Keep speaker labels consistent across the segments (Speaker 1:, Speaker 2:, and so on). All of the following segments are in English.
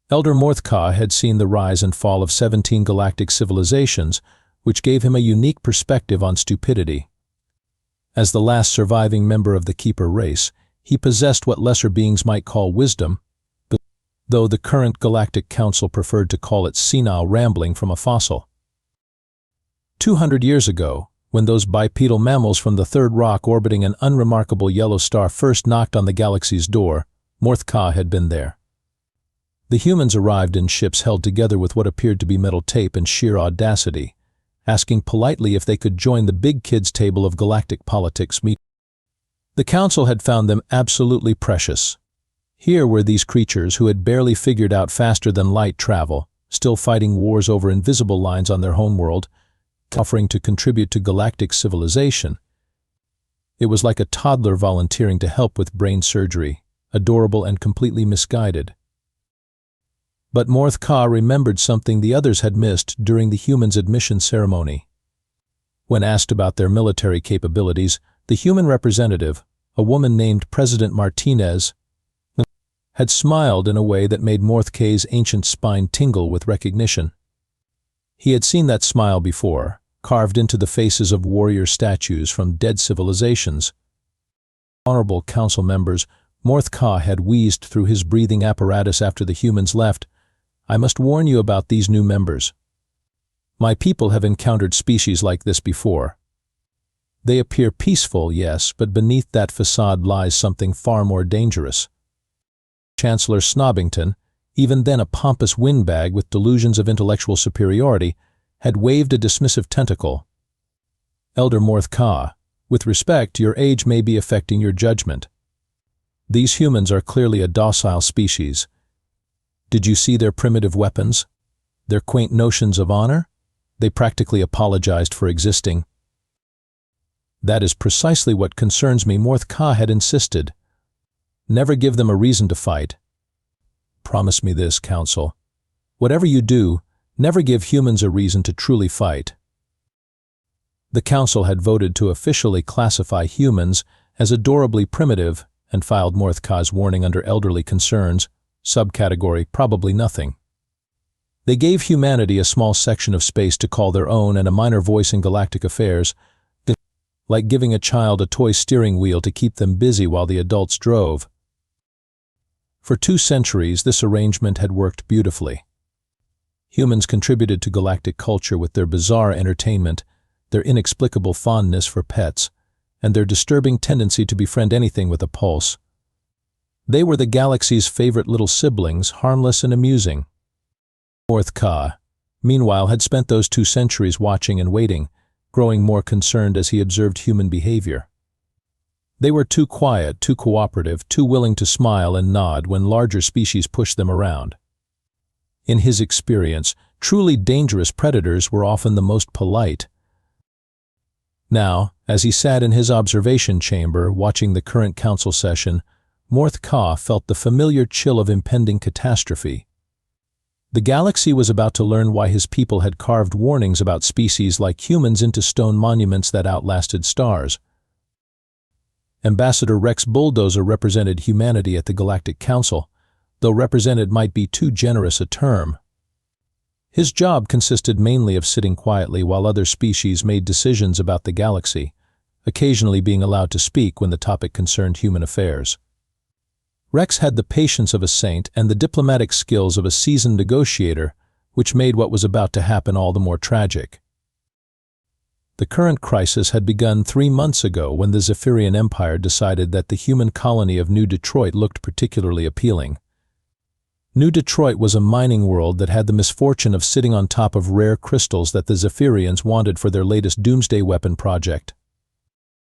Speaker 1: Elder Morthka had seen the rise and fall of 17 galactic civilizations, which gave him a unique perspective on stupidity. As the last surviving member of the Keeper race, he possessed what lesser beings might call wisdom, though the current Galactic Council preferred to call it senile rambling from a fossil. 200 years ago, when those bipedal mammals from the third rock orbiting an unremarkable yellow star first knocked on the galaxy's door, Morthka had been there. The humans arrived in ships held together with what appeared to be metal tape and sheer audacity, asking politely if they could join the big kids' table of galactic politics meeting. The Council had found them absolutely precious. Here were these creatures who had barely figured out faster-than-light travel, still fighting wars over invisible lines on their homeworld, offering to contribute to galactic civilization. It was like a toddler volunteering to help with brain surgery, adorable and completely misguided. But Morthka remembered something the others had missed during the humans' admission ceremony. When asked about their military capabilities, the human representative, a woman named President Martinez, had smiled in a way that made Morthka's ancient spine tingle with recognition. He had seen that smile before, carved into the faces of warrior statues from dead civilizations. Honorable Council members, Morthka had wheezed through his breathing apparatus after the humans left. I must warn you about these new members. My people have encountered species like this before. They appear peaceful, yes, but beneath that facade lies something far more dangerous. Chancellor Snobbington, even then a pompous windbag with delusions of intellectual superiority, had waved a dismissive tentacle. Elder Morthka, with respect, your age may be affecting your judgment. These humans are clearly a docile species. Did you see their primitive weapons? Their quaint notions of honor? They practically apologized for existing. That is precisely what concerns me, Morthka had insisted. Never give them a reason to fight. Promise me this, Council. Whatever you do, never give humans a reason to truly fight. The Council had voted to officially classify humans as adorably primitive and filed Morthka's warning under elderly concerns, subcategory probably nothing. They gave humanity a small section of space to call their own and a minor voice in galactic affairs, like giving a child a toy steering wheel to keep them busy while the adults drove. For 2 centuries, this arrangement had worked beautifully. Humans contributed to galactic culture with their bizarre entertainment, their inexplicable fondness for pets, and their disturbing tendency to befriend anything with a pulse. They were the galaxy's favorite little siblings, harmless and amusing. Morthka, meanwhile, had spent those 2 centuries watching and waiting, growing more concerned as he observed human behavior. They were too quiet, too cooperative, too willing to smile and nod when larger species pushed them around. In his experience, truly dangerous predators were often the most polite. Now, as he sat in his observation chamber watching the current council session, Morthka felt the familiar chill of impending catastrophe. The galaxy was about to learn why his people had carved warnings about species like humans into stone monuments that outlasted stars. Ambassador Rex Bulldozer represented humanity at the Galactic Council, though represented might be too generous a term. His job consisted mainly of sitting quietly while other species made decisions about the galaxy, occasionally being allowed to speak when the topic concerned human affairs. Rex had the patience of a saint and the diplomatic skills of a seasoned negotiator, which made what was about to happen all the more tragic. The current crisis had begun 3 months ago when the Zephyrian Empire decided that the human colony of New Detroit looked particularly appealing. New Detroit was a mining world that had the misfortune of sitting on top of rare crystals that the Zephyrians wanted for their latest doomsday weapon project.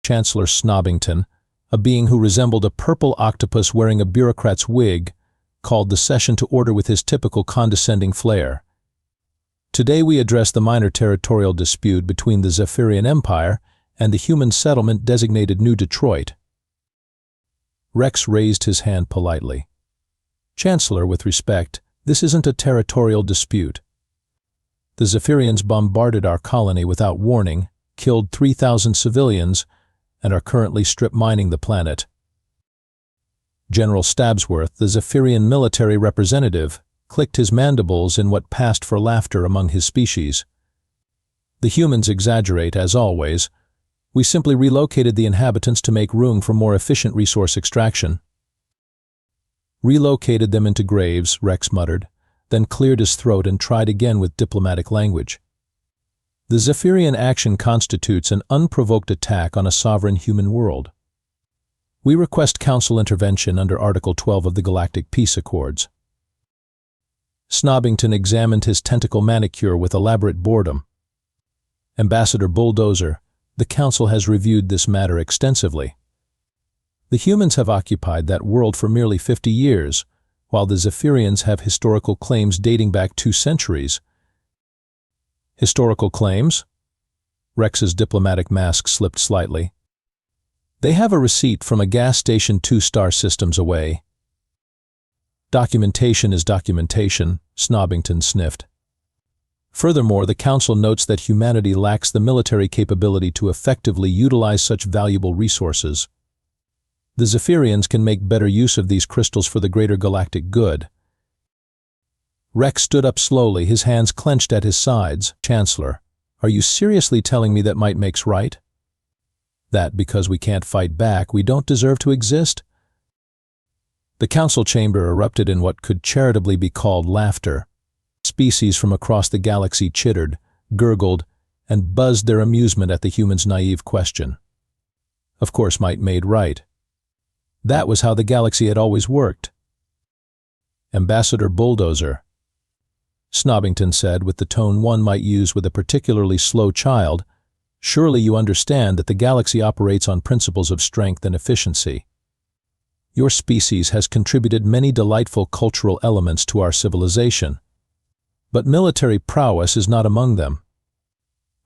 Speaker 1: Chancellor Snobbington, a being who resembled a purple octopus wearing a bureaucrat's wig, called the session to order with his typical condescending flair. Today we address the minor territorial dispute between the Zephyrian Empire and the human settlement designated New Detroit. Rex raised his hand politely. Chancellor, with respect, this isn't a territorial dispute. The Zephyrians bombarded our colony without warning, killed 3,000 civilians, and are currently strip mining the planet. General Stabsworth, the Zephyrian military representative, clicked his mandibles in what passed for laughter among his species. The humans exaggerate, as always. We simply relocated the inhabitants to make room for more efficient resource extraction. Relocated them into graves, Rex muttered, then cleared his throat and tried again with diplomatic language. The Zephyrian action constitutes an unprovoked attack on a sovereign human world. We request Council intervention under Article 12 of the Galactic Peace Accords. Snobbington examined his tentacle manicure with elaborate boredom. Ambassador Bulldozer, the Council has reviewed this matter extensively. The humans have occupied that world for merely 50 years, while the Zephyrians have historical claims dating back 2 centuries. Historical claims? Rex's diplomatic mask slipped slightly. They have a receipt from a gas station 2 star systems away. Documentation is documentation, Snobbington sniffed. Furthermore, the Council notes that humanity lacks the military capability to effectively utilize such valuable resources. The Zephyrians can make better use of these crystals for the greater galactic good. Rex stood up slowly, his hands clenched at his sides. Chancellor, are you seriously telling me that might makes right? That because we can't fight back, we don't deserve to exist? The council chamber erupted in what could charitably be called laughter. Species from across the galaxy chittered, gurgled, and buzzed their amusement at the human's naive question. Of course, might made right. That was how the galaxy had always worked. Ambassador Bulldozer, Snobbington said with the tone one might use with a particularly slow child, surely you understand that the galaxy operates on principles of strength and efficiency. Your species has contributed many delightful cultural elements to our civilization, but military prowess is not among them.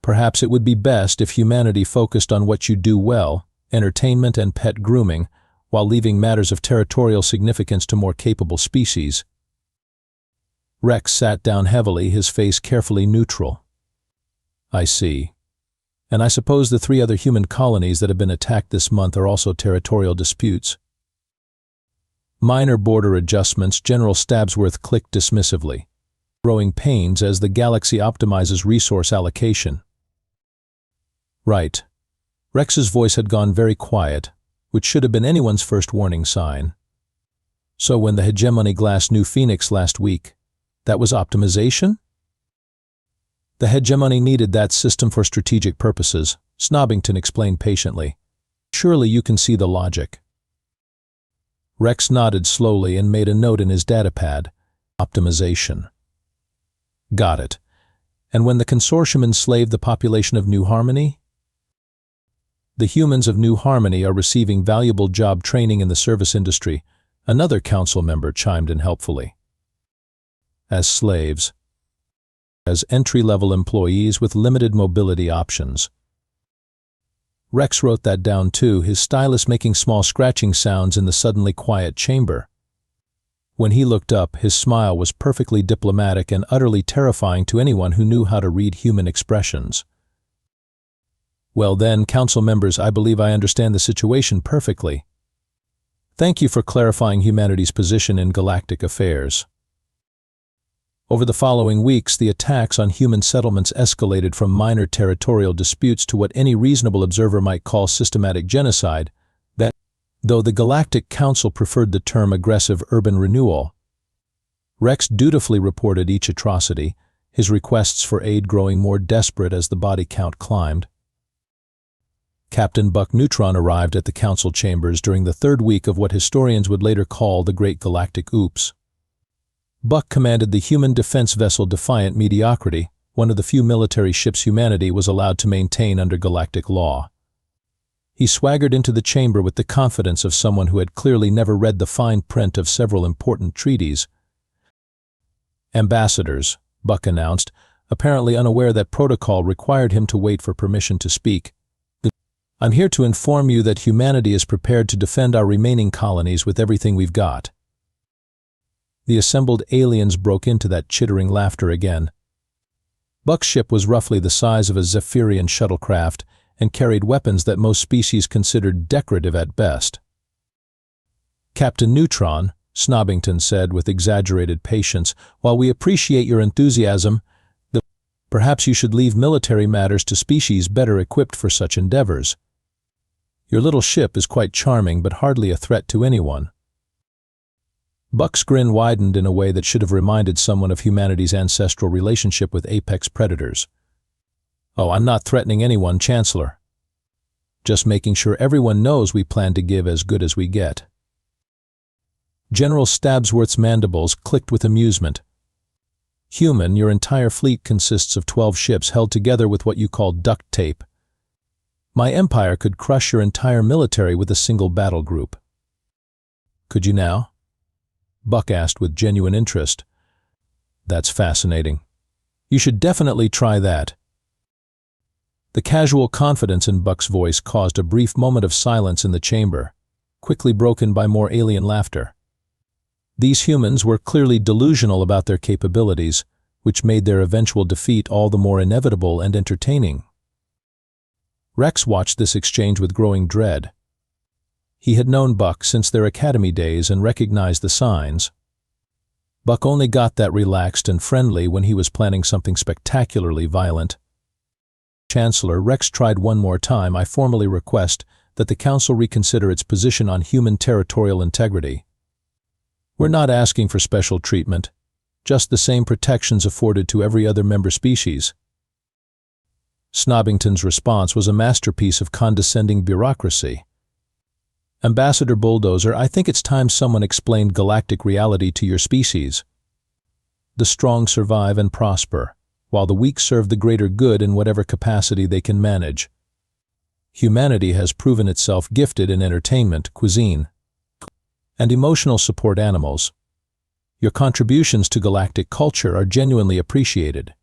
Speaker 1: Perhaps it would be best if humanity focused on what you do well, entertainment and pet grooming, while leaving matters of territorial significance to more capable species. Rex sat down heavily, his face carefully neutral. I see. And I suppose the 3 other human colonies that have been attacked this month are also territorial disputes. Minor border adjustments, General Stabsworth clicked dismissively. Growing pains as the galaxy optimizes resource allocation. Right. Rex's voice had gone very quiet, which should have been anyone's first warning sign. So when the hegemony glassed New Phoenix last week, that was optimization? The hegemony needed that system for strategic purposes, Snobbington explained patiently. Surely you can see the logic. Rex nodded slowly and made a note in his datapad. Optimization. Got it. And when the consortium enslaved the population of New Harmony? The humans of New Harmony are receiving valuable job training in the service industry, another council member chimed in helpfully. As slaves. As entry-level employees with limited mobility options. Rex wrote that down too, his stylus making small scratching sounds in the suddenly quiet chamber. When he looked up, his smile was perfectly diplomatic and utterly terrifying to anyone who knew how to read human expressions. Well then, council members, I believe I understand the situation perfectly. Thank you for clarifying humanity's position in galactic affairs. Over the following weeks, the attacks on human settlements escalated from minor territorial disputes to what any reasonable observer might call systematic genocide, that, though the Galactic Council preferred the term aggressive urban renewal, Rex dutifully reported each atrocity, his requests for aid growing more desperate as the body count climbed. Captain Buck Neutron arrived at the council chambers during the 3rd week of what historians would later call the Great Galactic Oops. Buck commanded the human defense vessel Defiant Mediocrity, one of the few military ships humanity was allowed to maintain under galactic law. He swaggered into the chamber with the confidence of someone who had clearly never read the fine print of several important treaties. Ambassadors, Buck announced, apparently unaware that protocol required him to wait for permission to speak. I'm here to inform you that humanity is prepared to defend our remaining colonies with everything we've got. The assembled aliens broke into that chittering laughter again. Buck's ship was roughly the size of a Zephyrian shuttlecraft and carried weapons that most species considered decorative at best. Captain Neutron, Snobbington said with exaggerated patience. "While we appreciate your enthusiasm, perhaps you should leave military matters to species better equipped for such endeavors. Your little ship is quite charming, but hardly a threat to anyone." Buck's grin widened in a way that should have reminded someone of humanity's ancestral relationship with apex predators. "Oh, I'm not threatening anyone, Chancellor. Just making sure everyone knows we plan to give as good as we get." General Stabsworth's mandibles clicked with amusement. "Human, your entire fleet consists of 12 ships held together with what you call duct tape. My empire could crush your entire military with a single battle group." "Could you now?" Buck asked with genuine interest. "That's fascinating. You should definitely try that." The casual confidence in Buck's voice caused a brief moment of silence in the chamber, quickly broken by more alien laughter. These humans were clearly delusional about their capabilities, which made their eventual defeat all the more inevitable and entertaining. Rex watched this exchange with growing dread. He had known Buck since their academy days and recognized the signs. Buck only got that relaxed and friendly when he was planning something spectacularly violent. "Chancellor," Rex tried one more time, "I formally request that the Council reconsider its position on human territorial integrity. We're not asking for special treatment, just the same protections afforded to every other member species." Snobbington's response was a masterpiece of condescending bureaucracy. "Ambassador Bulldozer, I think it's time someone explained galactic reality to your species. The strong survive and prosper, while the weak serve the greater good in whatever capacity they can manage. Humanity has proven itself gifted in entertainment, cuisine, and emotional support animals. Your contributions to galactic culture are genuinely appreciated."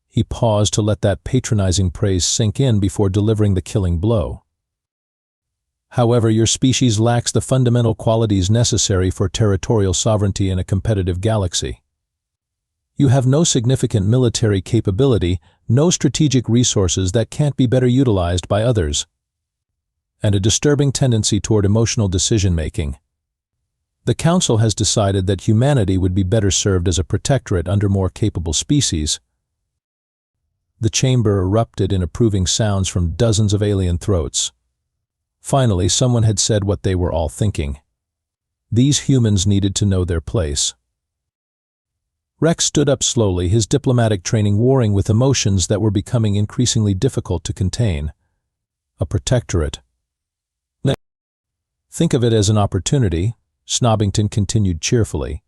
Speaker 1: He paused to let that patronizing praise sink in before delivering the killing blow. "However, your species lacks the fundamental qualities necessary for territorial sovereignty in a competitive galaxy. You have no significant military capability, no strategic resources that can't be better utilized by others, and a disturbing tendency toward emotional decision-making. The Council has decided that humanity would be better served as a protectorate under more capable species." The chamber erupted in approving sounds from dozens of alien throats. Finally, someone had said what they were all thinking. These humans needed to know their place. Rex stood up slowly, his diplomatic training warring with emotions that were becoming increasingly difficult to contain. A protectorate. "Think of it as an opportunity," Snobbington continued cheerfully.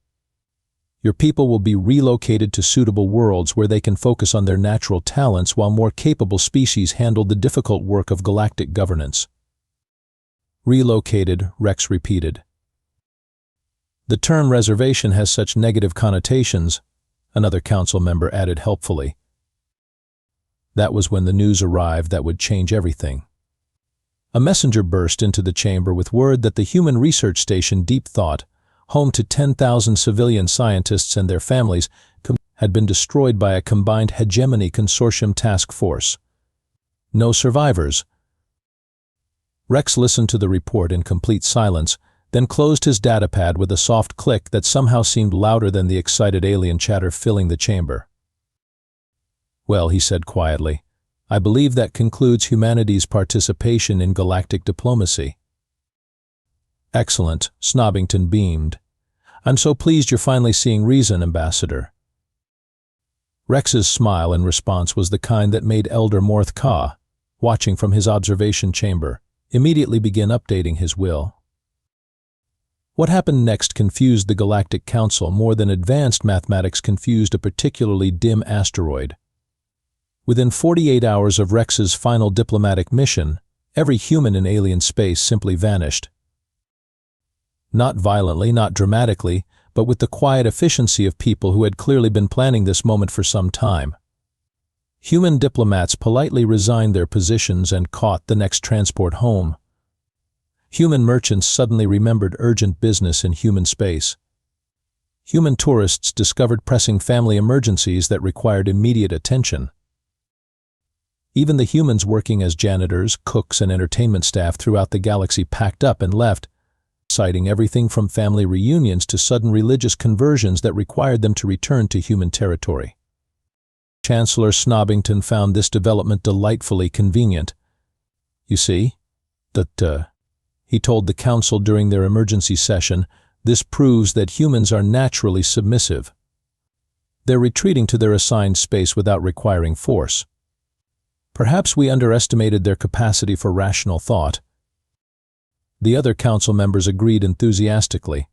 Speaker 1: "Your people will be relocated to suitable worlds where they can focus on their natural talents while more capable species handle the difficult work of galactic governance." "Relocated," Rex repeated. "The term reservation has such negative connotations," another council member added helpfully. That was when the news arrived that would change everything. A messenger burst into the chamber with word that the human research station Deep Thought, home to 10,000 civilian scientists and their families, had been destroyed by a combined hegemony consortium task force. No survivors. Rex listened to the report in complete silence, then closed his datapad with a soft click that somehow seemed louder than the excited alien chatter filling the chamber. "Well," he said quietly, "I believe that concludes humanity's participation in galactic diplomacy." "Excellent," Snobbington beamed. "I'm so pleased you're finally seeing reason, Ambassador." Rex's smile in response was the kind that made Elder Morth Ka, watching from his observation chamber, immediately begin updating his will. What happened next confused the Galactic Council more than advanced mathematics confused a particularly dim asteroid. Within 48 hours of Rex's final diplomatic mission, every human in alien space simply vanished. Not violently, not dramatically, but with the quiet efficiency of people who had clearly been planning this moment for some time. Human diplomats politely resigned their positions and caught the next transport home. Human merchants suddenly remembered urgent business in human space. Human tourists discovered pressing family emergencies that required immediate attention. Even the humans working as janitors, cooks, and entertainment staff throughout the galaxy packed up and left. citing everything from family reunions to sudden religious conversions that required them to return to human territory. Chancellor Snobbington found this development delightfully convenient. You see, he told the council during their emergency session, this proves that humans are naturally submissive. They're retreating to their assigned space without requiring force. Perhaps we underestimated their capacity for rational thought. The other council members agreed enthusiastically.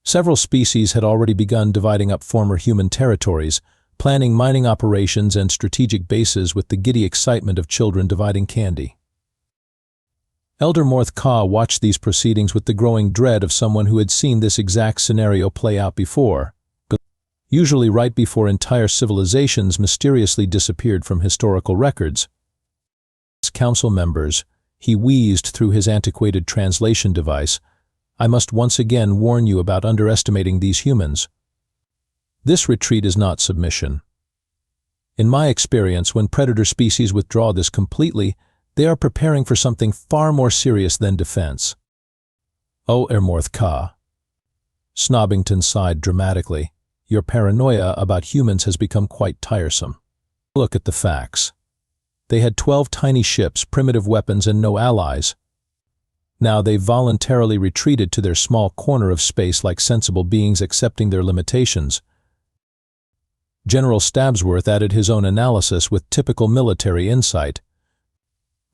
Speaker 1: Several species had already begun dividing up former human territories, planning mining operations and strategic bases with the giddy excitement of children dividing candy. Elder Morth Ka watched these proceedings with the growing dread of someone who had seen this exact scenario play out before, usually right before entire civilizations mysteriously disappeared from historical records. As council members, he wheezed through his antiquated translation device, I must once again warn you about underestimating these humans. This retreat is not submission. In my experience, when predator species withdraw this completely, they are preparing for something far more serious than defense. Oh, Morth Ka. Snobbington sighed dramatically. Your paranoia about humans has become quite tiresome. Look at the facts. They had 12 tiny ships, primitive weapons, and no allies. Now they've voluntarily retreated to their small corner of space like sensible beings accepting their limitations. General Stabsworth added his own analysis with typical military insight.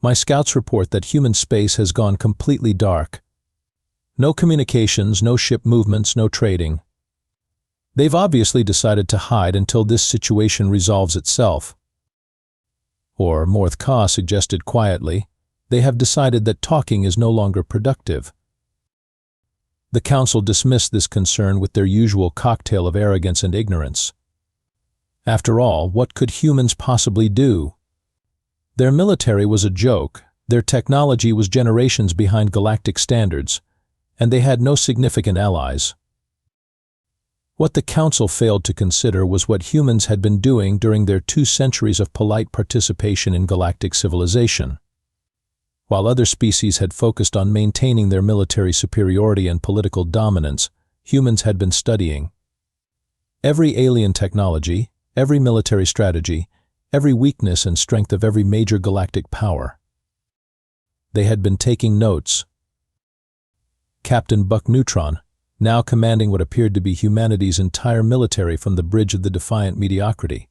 Speaker 1: My scouts report that human space has gone completely dark. No communications, no ship movements, no trading. They've obviously decided to hide until this situation resolves itself. Or, Morth Ka suggested quietly, they have decided that talking is no longer productive. The council dismissed this concern with their usual cocktail of arrogance and ignorance. After all, what could humans possibly do? Their military was a joke, their technology was generations behind galactic standards, and they had no significant allies. What the council failed to consider was what humans had been doing during their 2 centuries of polite participation in galactic civilization. While other species had focused on maintaining their military superiority and political dominance, humans had been studying every alien technology, every military strategy, every weakness and strength of every major galactic power. They had been taking notes. Captain Buck Neutron, now commanding what appeared to be humanity's entire military from the bridge of the defiant mediocrity,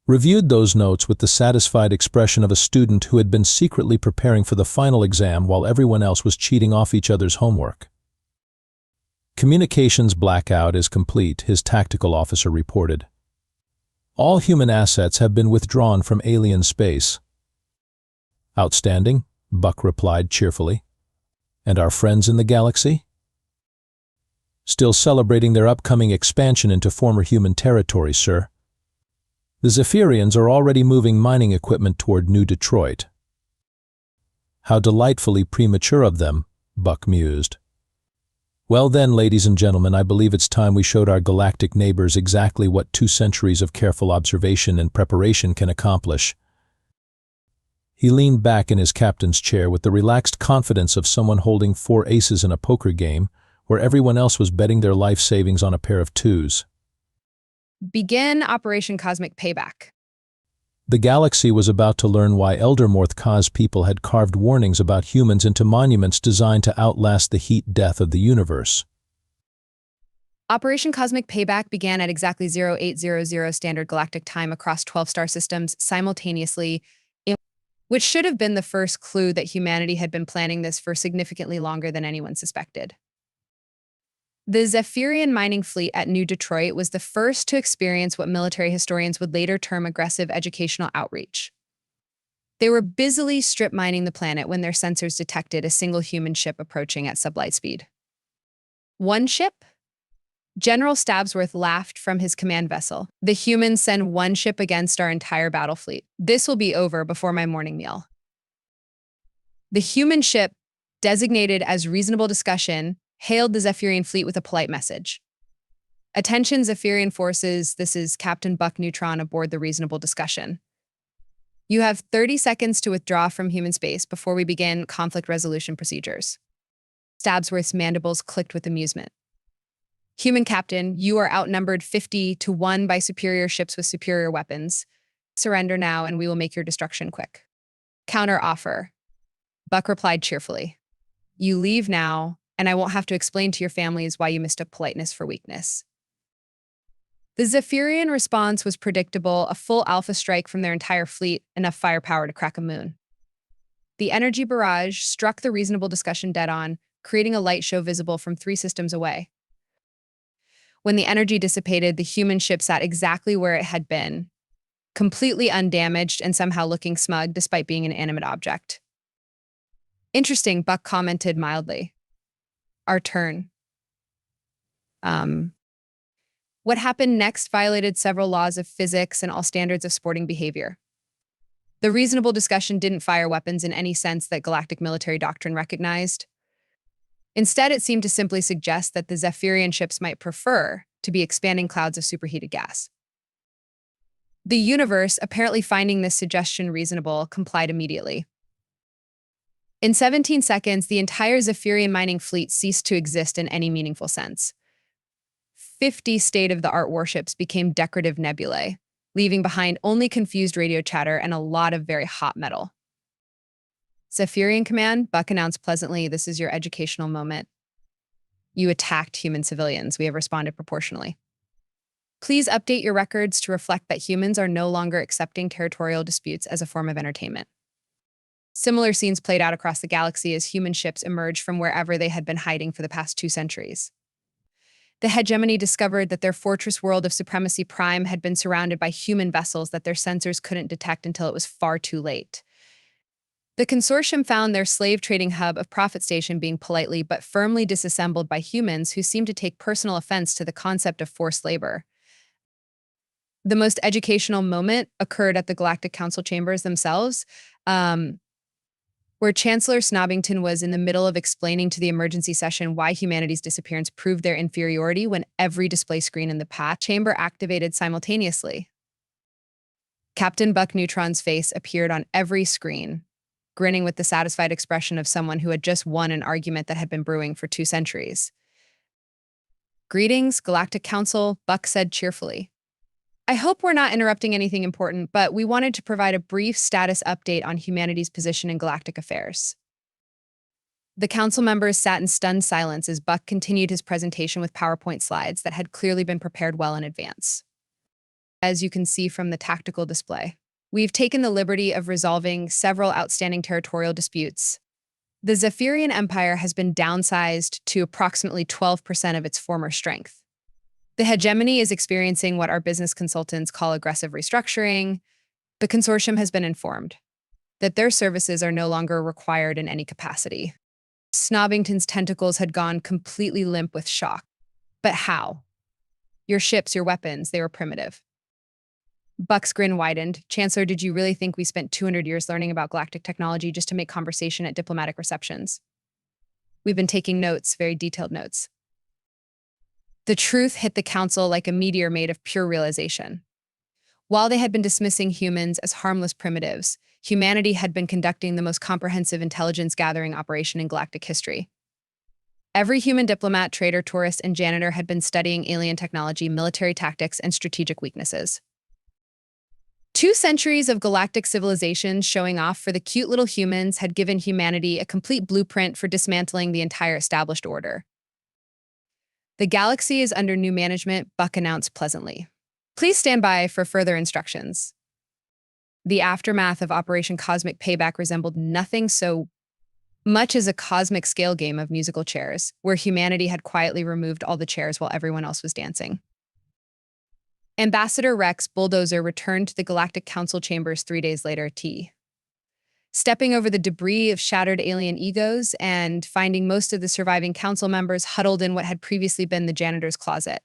Speaker 1: reviewed those notes with the satisfied expression of a student who had been secretly preparing for the final exam while everyone else was cheating off each other's homework. Communications blackout is complete, his tactical officer reported. All human assets have been withdrawn from alien space. Outstanding, Buck replied cheerfully. And our friends in the galaxy? Still celebrating their upcoming expansion into former human territory, sir. The Zephyrians are already moving mining equipment toward New Detroit. How delightfully premature of them, Buck mused. Well then, ladies and gentlemen, I believe it's time we showed our galactic neighbors exactly what 2 centuries of careful observation and preparation can accomplish. He leaned back in his captain's chair with the relaxed confidence of someone holding 4 aces in a poker game, where everyone else was betting their life savings on a pair of 2s.
Speaker 2: Begin Operation Cosmic Payback.
Speaker 1: The galaxy was about to learn why Elder Morth Ka's people had carved warnings about humans into monuments designed to outlast the heat death of the universe.
Speaker 2: Operation Cosmic Payback began at exactly 0800 Standard Galactic Time across 12 star systems simultaneously, which should have been the first clue that humanity had been planning this for significantly longer than anyone suspected. The Zephyrian mining fleet at New Detroit was the first to experience what military historians would later term aggressive educational outreach. They were busily strip mining the planet when their sensors detected a single human ship approaching at sublight speed. One ship? General Stabsworth laughed from his command vessel. The humans send one ship against our entire battle fleet. This will be over before my morning meal. The human ship, designated as Reasonable Discussion, hailed the Zephyrian fleet with a polite message. Attention Zephyrian forces, this is Captain Buck Neutron aboard the Reasonable Discussion. You have 30 seconds to withdraw from human space before we begin conflict resolution procedures. Stabsworth's mandibles clicked with amusement. Human captain, you are outnumbered 50-1 by superior ships with superior weapons. Surrender now, and we will make your destruction quick. Counter offer. Buck replied cheerfully. You leave now, and I won't have to explain to your families why you mistook politeness for weakness. The Zephyrian response was predictable, a full alpha strike from their entire fleet, enough firepower to crack a moon. The energy barrage struck the reasonable discussion dead on, creating a light show visible from 3 systems away. When the energy dissipated, the human ship sat exactly where it had been, completely undamaged and somehow looking smug despite being an inanimate object. Interesting, Buck commented mildly. Our turn. What happened next violated several laws of physics and all standards of sporting behavior. The reasonable discussion didn't fire weapons in any sense that galactic military doctrine recognized. Instead, it seemed to simply suggest that the Zephyrian ships might prefer to be expanding clouds of superheated gas. The universe, apparently finding this suggestion reasonable, complied immediately. In 17 seconds, the entire Zephyrian mining fleet ceased to exist in any meaningful sense. 50 state-of-the-art warships became decorative nebulae, leaving behind only confused radio chatter and a lot of very hot metal. Zephyrian Command, Buck announced pleasantly, this is your educational moment. You attacked human civilians. We have responded proportionally. Please update your records to reflect that humans are no longer accepting territorial disputes as a form of entertainment. Similar scenes played out across the galaxy as human ships emerged from wherever they had been hiding for the past 2 centuries. The hegemony discovered that their fortress world of Supremacy Prime had been surrounded by human vessels that their sensors couldn't detect until it was far too late. The consortium found their slave trading hub of Prophet Station being politely but firmly disassembled by humans who seemed to take personal offense to the concept of forced labor. The most educational moment occurred at the Galactic Council chambers themselves, where Chancellor Snobbington was in the middle of explaining to the emergency session why humanity's disappearance proved their inferiority when every display screen in the path chamber activated simultaneously. Captain Buck Neutron's face appeared on every screen, grinning with the satisfied expression of someone who had just won an argument that had been brewing for 2 centuries. Greetings, Galactic Council, Buck said cheerfully. I hope we're not interrupting anything important, but we wanted to provide a brief status update on humanity's position in galactic affairs. The council members sat in stunned silence as Buck continued his presentation with PowerPoint slides that had clearly been prepared well in advance. As you can see from the tactical display, we've taken the liberty of resolving several outstanding territorial disputes. The Zephyrian Empire has been downsized to approximately 12% of its former strength. The hegemony is experiencing what our business consultants call aggressive restructuring. The consortium has been informed that their services are no longer required in any capacity. Snobbington's tentacles had gone completely limp with shock. But how? Your ships, your weapons, they were primitive. Buck's grin widened. Chancellor, did you really think we spent 200 years learning about galactic technology just to make conversation at diplomatic receptions? We've been taking notes, very detailed notes. The truth hit the council like a meteor made of pure realization. While they had been dismissing humans as harmless primitives, humanity had been conducting the most comprehensive intelligence-gathering operation in galactic history. Every human diplomat, trader, tourist, and janitor had been studying alien technology, military tactics, and strategic weaknesses. 2 centuries of galactic civilizations showing off for the cute little humans had given humanity a complete blueprint for dismantling the entire established order. The galaxy is under new management, Buck announced pleasantly. Please stand by for further instructions. The aftermath of Operation Cosmic Payback resembled nothing so much as a cosmic scale game of musical chairs, where humanity had quietly removed all the chairs while everyone else was dancing. Ambassador Rex Bulldozer returned to the Galactic Council chambers 3 days later, stepping over the debris of shattered alien egos and finding most of the surviving council members huddled in what had previously been the janitor's closet.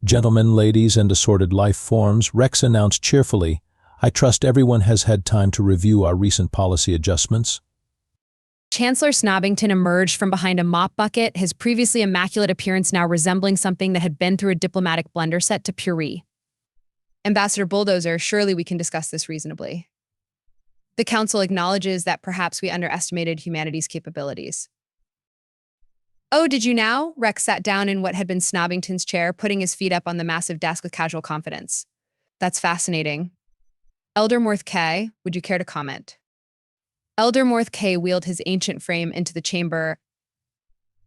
Speaker 1: Gentlemen, ladies, and assorted life forms, Rex announced cheerfully, I trust everyone has had time to review our recent policy adjustments.
Speaker 2: Chancellor Snobbington emerged from behind a mop bucket, his previously immaculate appearance now resembling something that had been through a diplomatic blender set to puree. Ambassador Bulldozer, surely we can discuss this reasonably. The Council acknowledges that perhaps we underestimated humanity's capabilities. Oh, did you now? Rex sat down in what had been Snobbington's chair, putting his feet up on the massive desk with casual confidence. That's fascinating. Elder Morth K, would you care to comment? Elder Morth K wheeled his ancient frame into the chamber,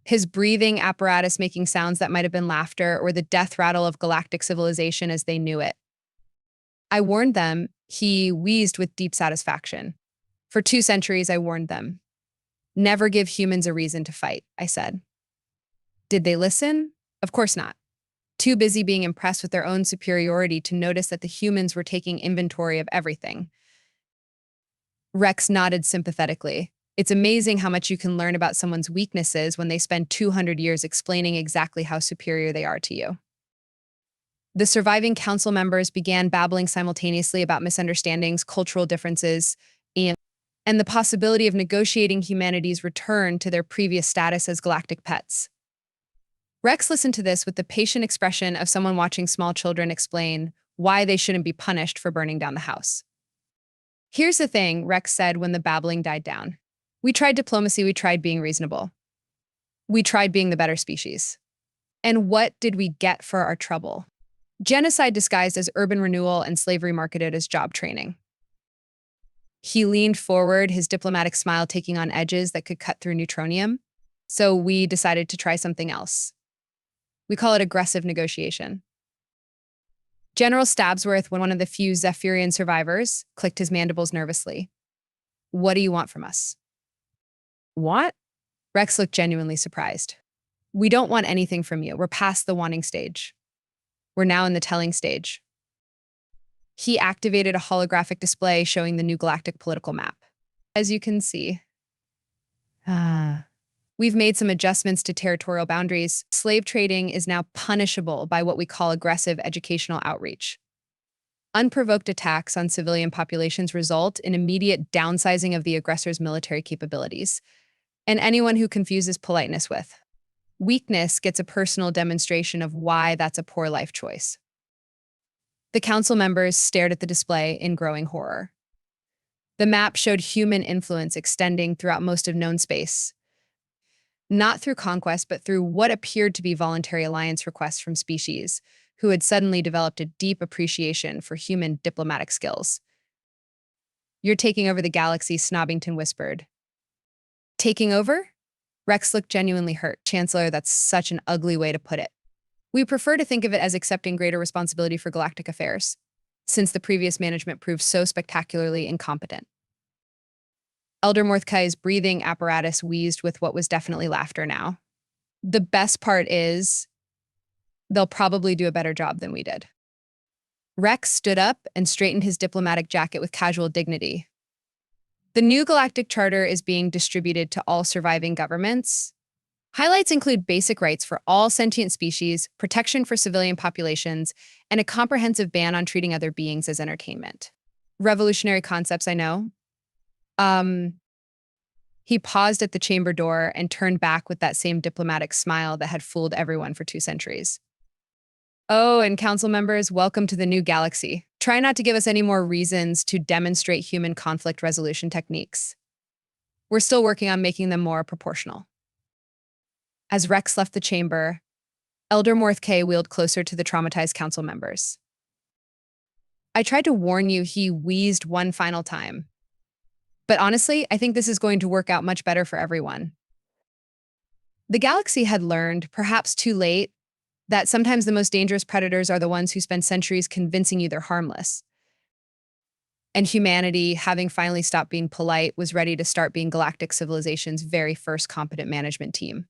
Speaker 2: his breathing apparatus making sounds that might have been laughter or the death rattle of galactic civilization as they knew it. I warned them, he wheezed with deep satisfaction. For 2 centuries, I warned them. Never give humans a reason to fight, I said. Did they listen? Of course not. Too busy being impressed with their own superiority to notice that the humans were taking inventory of everything. Rex nodded sympathetically. It's amazing how much you can learn about someone's weaknesses when they spend 200 years explaining exactly how superior they are to you. The surviving council members began babbling simultaneously about misunderstandings, cultural differences, and the possibility of negotiating humanity's return to their previous status as galactic pets. Rex listened to this with the patient expression of someone watching small children explain why they shouldn't be punished for burning down the house. Here's the thing, Rex said when the babbling died down. We tried diplomacy, we tried being reasonable. We tried being the better species. And what did we get for our trouble? Genocide disguised as urban renewal and slavery marketed as job training. He leaned forward, his diplomatic smile taking on edges that could cut through neutronium. So we decided to try something else. We call it aggressive negotiation. General Stabsworth, one of the few Zephyrian survivors, clicked his mandibles nervously. What do you want from us? What? Rex looked genuinely surprised. We don't want anything from you. We're past the wanting stage. We're now in the telling stage. He activated a holographic display showing the new galactic political map. As you can see, we've made some adjustments to territorial boundaries. Slave trading is now punishable by what we call aggressive educational outreach. Unprovoked attacks on civilian populations result in immediate downsizing of the aggressor's military capabilities, and anyone who confuses politeness with weakness gets a personal demonstration of why that's a poor life choice. The council members stared at the display in growing horror. The map showed human influence extending throughout most of known space, not through conquest, but through what appeared to be voluntary alliance requests from species who had suddenly developed a deep appreciation for human diplomatic skills. You're taking over the galaxy, Snobbington whispered. Taking over? Rex looked genuinely hurt. Chancellor, that's such an ugly way to put it. We prefer to think of it as accepting greater responsibility for galactic affairs, since the previous management proved so spectacularly incompetent. Elder Morthkai's breathing apparatus wheezed with what was definitely laughter now. The best part is, they'll probably do a better job than we did. Rex stood up and straightened his diplomatic jacket with casual dignity. The new galactic charter is being distributed to all surviving governments. Highlights include basic rights for all sentient species, protection for civilian populations, and a comprehensive ban on treating other beings as entertainment. Revolutionary concepts, I know. He paused at the chamber door and turned back with that same diplomatic smile that had fooled everyone for 2 centuries. Oh, and council members, welcome to the new galaxy. Try not to give us any more reasons to demonstrate human conflict resolution techniques. We're still working on making them more proportional. As Rex left the chamber, Elder Morth K wheeled closer to the traumatized council members. I tried to warn you, he wheezed one final time. But honestly, I think this is going to work out much better for everyone. The galaxy had learned, perhaps too late, that sometimes the most dangerous predators are the ones who spend centuries convincing you they're harmless. And humanity, having finally stopped being polite, was ready to start being galactic civilization's very first competent management team.